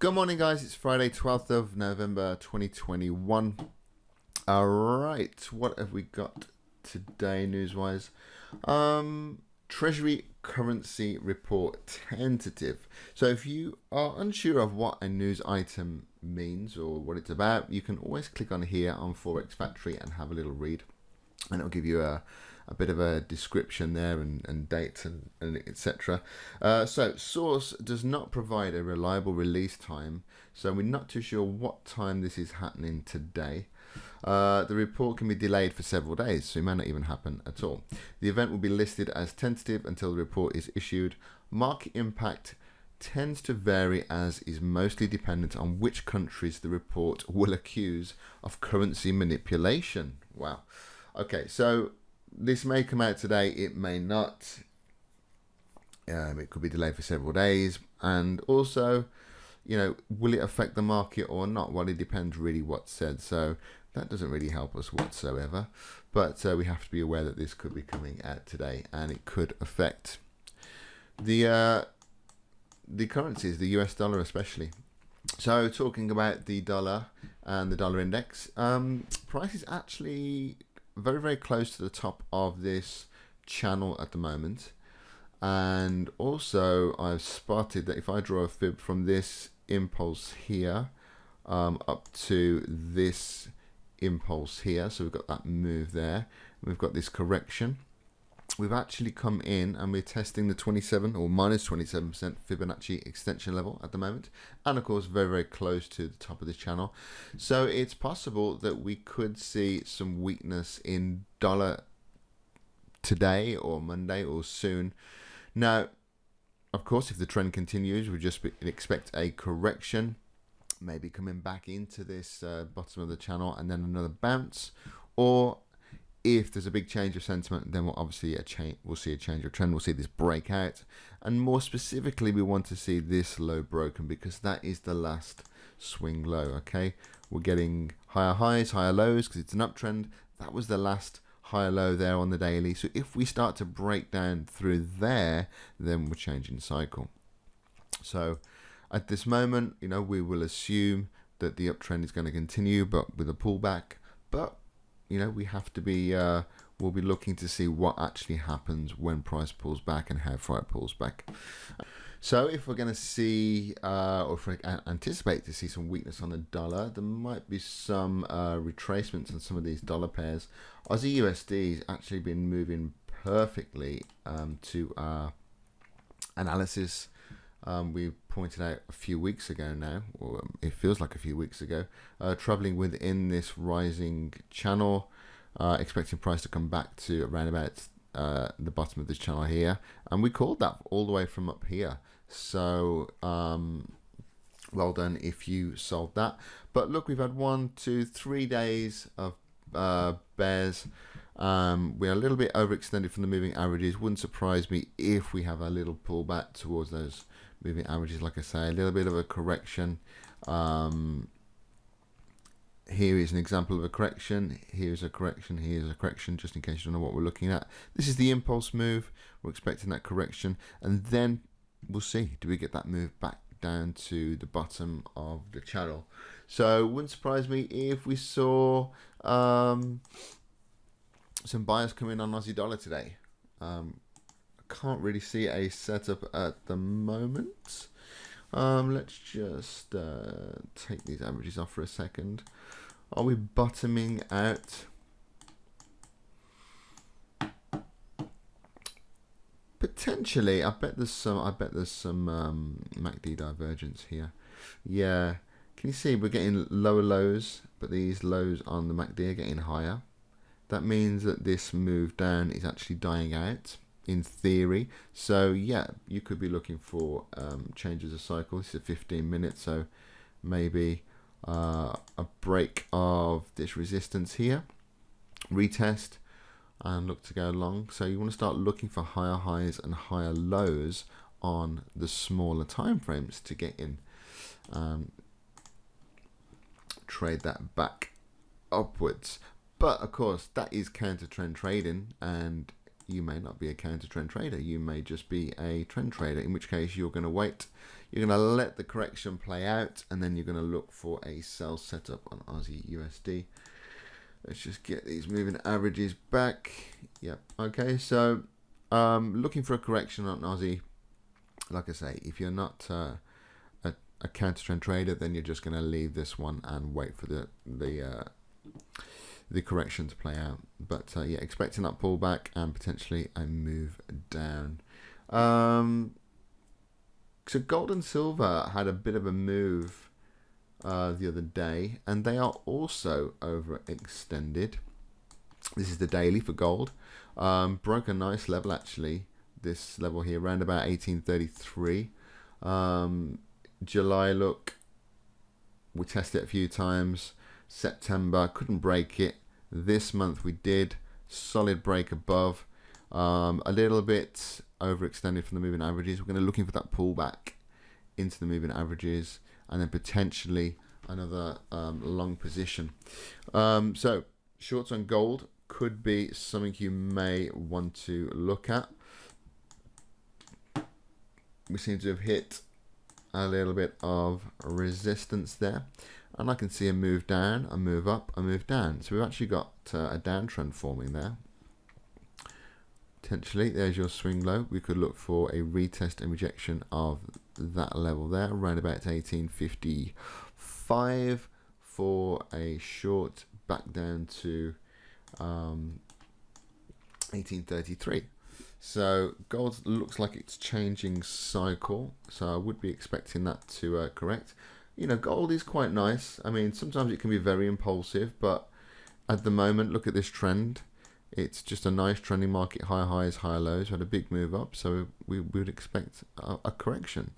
Good morning, guys. It's Friday, 12th of November, 2021. All right, what have we got today news-wise? Treasury currency report tentative. So if you are unsure of what a news item means or what it's about, you can always click on here on Forex Factory and have a little read, and it'll give you a bit of a description there and dates and etc. So source does not provide a reliable release time, so we're not too sure what time this is happening today. The report can be delayed for several days, so it may not even happen at all. The event will be listed as tentative until the report is issued. Market impact tends to vary, as is mostly dependent on which countries the report will accuse of currency manipulation. Wow. Okay, so this may come out today, it may not. It could be delayed for several days, and also, will it affect the market or not? Well, it depends really what's said, so that doesn't really help us whatsoever. But we have to be aware that this could be coming out today, and it could affect the currencies, the US dollar especially. So talking about the dollar and the dollar index, price is actually very, very close to the top of this channel at the moment. And also I've spotted that if I draw a fib from this impulse here up to this impulse here, so we've got that move there, we've got this correction, we've actually come in and we're testing the 27 or minus 27% Fibonacci extension level at the moment, and of course very, very close to the top of this channel. So it's possible that we could see some weakness in dollar today or Monday or soon. Now, of course, if the trend continues, we just expect a correction, maybe coming back into this bottom of the channel and then another bounce. Or if there's a big change of sentiment, then we'll obviously we'll see a change of trend. We'll see this breakout, and more specifically, we want to see this low broken, because that is the last swing low. Okay, we're getting higher highs, higher lows because it's an uptrend. That was the last higher low there on the daily. So if we start to break down through there, then we're changing cycle. So at this moment, we will assume that the uptrend is going to continue, but with a pullback. But we have to be, we'll be looking to see what actually happens when price pulls back and how far it pulls back. So if we're going to see, or if we anticipate to see some weakness on the dollar, there might be some retracements on some of these dollar pairs. Aussie USD has actually been moving perfectly to our analysis. We pointed out a few weeks ago now, or it feels like a few weeks ago, traveling within this rising channel, expecting price to come back to around about the bottom of this channel here, and we called that all the way from up here. So well done if you sold that. But look, we've had 1, 2, 3 days of bears. We're a little bit overextended from the moving averages. Wouldn't surprise me if we have a little pullback towards those moving averages. Like I say, a little bit of a correction. Here is an example of a correction. Here's a correction. Here's a correction, just in case you don't know what we're looking at. This is the impulse move. We're expecting that correction, and then we'll see, do we get that move back down to the bottom of the channel? So wouldn't surprise me if we saw some buyers come in on Aussie dollar today. I can't really see a setup at the moment. Let's just take these averages off for a second. Are we bottoming out? Potentially. I bet there's some MACD divergence here. Yeah. Can you see we're getting lower lows, but these lows on the MACD are getting higher. That means that this move down is actually dying out, in theory. So yeah, you could be looking for changes of cycle. This is 15 minutes, so maybe a break of this resistance here, retest, and look to go long. So you want to start looking for higher highs and higher lows on the smaller time frames to get in. Trade that back upwards. But of course, that is counter trend trading, and you may not be a counter trend trader. You may just be a trend trader, in which case you're going to wait. You're going to let the correction play out, and then you're going to look for a sell setup on Aussie USD. Let's just get these moving averages back. Yep. Okay. So looking for a correction on Aussie. Like I say, if you're not a counter trend trader, then you're just going to leave this one and wait for the correction to play out. But yeah, expecting that pullback and potentially a move down. So gold and silver had a bit of a move the other day, and they are also overextended. This is the daily for gold. Broke a nice level actually. This level here, around about 1833. July look, we tested it a few times. September couldn't break it. This month we did. Solid break above. A little bit overextended from the moving averages. We're going to looking for that pullback into the moving averages, and then potentially another long position. So shorts on gold could be something you may want to look at. We seem to have hit a little bit of resistance there, and I can see a move down, a move up, a move down. So we've actually got a downtrend forming there. Potentially, there's your swing low. We could look for a retest and rejection of that level there, around about 1855 for a short, back down to 1833. So gold looks like it's changing cycle, so I would be expecting that to correct. You know, gold is quite nice. I mean, sometimes it can be very impulsive, but at the moment, look at this trend. It's just a nice trending market, higher highs, higher lows. We had a big move up, so we would expect a correction,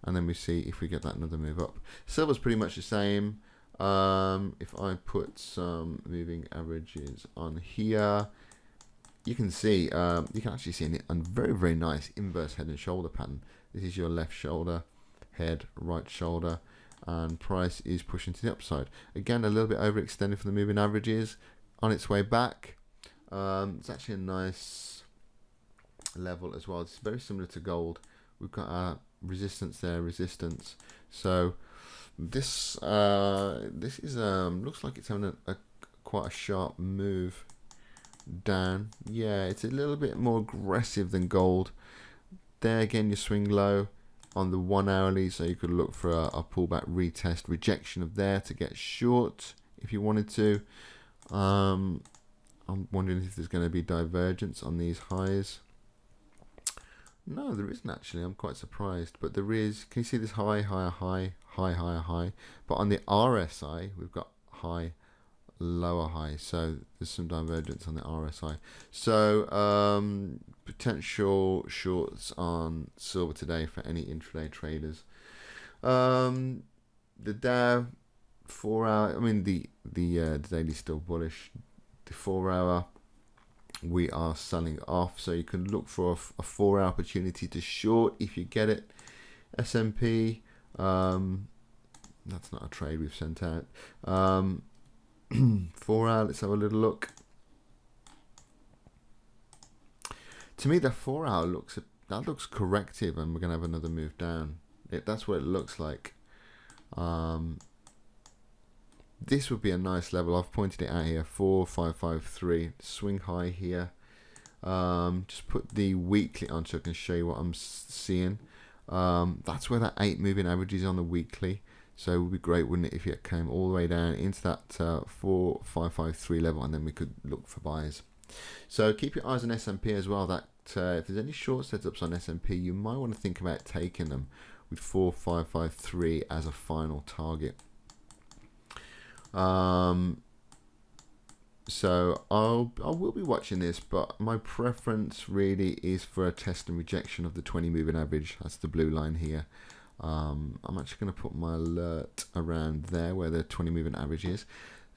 and then we see if we get that another move up. Silver's pretty much the same. If I put some moving averages on here, you can see, you can actually see a very, very nice inverse head and shoulder pattern. This is your left shoulder, head, right shoulder, and price is pushing to the upside. Again, a little bit overextended from the moving averages, on its way back. It's actually a nice level as well. It's very similar to gold. We've got our resistance there, resistance. So this is looks like it's having quite a sharp move down. Yeah, it's a little bit more aggressive than gold. There again, your swing low on the 1 hourly, so you could look for a pullback, retest, rejection of there to get short if you wanted to. I'm wondering if there's going to be divergence on these highs. No, there isn't actually. I'm quite surprised, but there is. Can you see this high, higher, high, high, higher, high? But on the RSI, we've got high, lower high, so there's some divergence on the RSI. So potential shorts on silver today for any intraday traders. The Dow 4 hour, I mean the daily's still bullish. The 4 hour we are selling off, so you can look for a 4 hour opportunity to short if you get it. S&P, that's not a trade we've sent out. 4 hour, let's have a little look. To me, the 4 hour looks corrective, and we're gonna have another move down. That's what it looks like. This would be a nice level. I've pointed it out here, 4553 swing high here. Just put the weekly on so I can show you what I'm seeing. That's where that 8 moving average is on the weekly. So it would be great, wouldn't it, if it came all the way down into that 4553 level, and then we could look for buys. So keep your eyes on S&P as well. That if there's any short setups on S&P, you might want to think about taking them with 4553 as a final target. So I will be watching this, but my preference really is for a test and rejection of the 20 moving average. That's the blue line here. I'm actually going to put my alert around there where the 20 moving average is.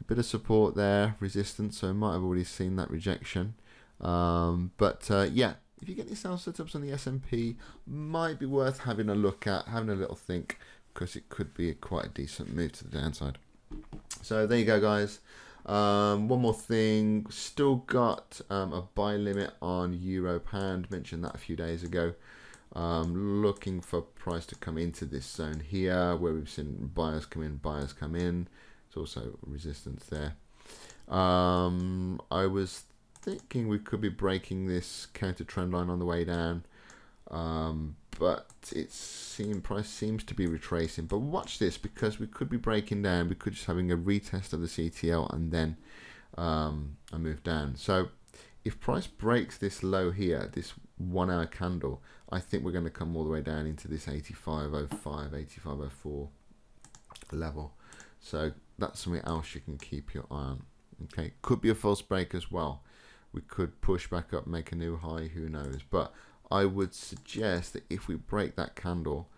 A bit of support there, resistance, so I might have already seen that rejection. Yeah, if you get yourself setups on the S&P, might be worth having a look at, having a little think, because it could be quite a decent move to the downside. So there you go, guys. One more thing, still got a buy limit on euro pound, mentioned that a few days ago. Looking for price to come into this zone here where we've seen buyers come in, buyers come in. There's also resistance there. I was thinking we could be breaking this counter trend line on the way down, but price seems to be retracing. But watch this, because we could be breaking down, we could just having a retest of the CTL and then a move down. So if price breaks this low here, this 1 hour candle, I think we're going to come all the way down into this 85.05, 85.04 level. So that's something else you can keep your eye on. Okay, could be a false break as well. We could push back up, make a new high, who knows. But I would suggest that if we break that candle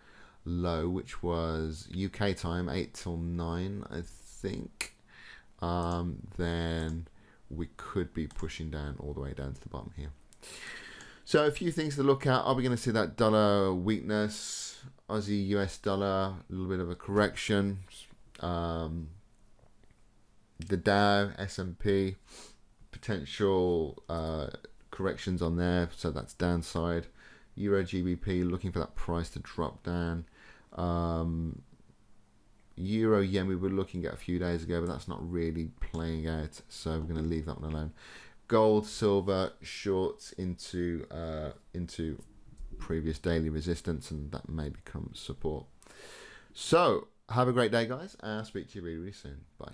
low, which was UK time 8 till 9, I think, then we could be pushing down all the way down to the bottom here. So a few things to look at. Are we going to see that dollar weakness? Aussie US dollar, a little bit of a correction. The Dow, S&P, potential corrections on there, so that's downside. Euro GBP, looking for that price to drop down. Euro yen, we were looking at a few days ago, but that's not really playing out, so we're going to leave that one alone. Gold, silver, shorts into previous daily resistance, and that may become support. So have a great day, guys, and I'll speak to you really, really soon. Bye.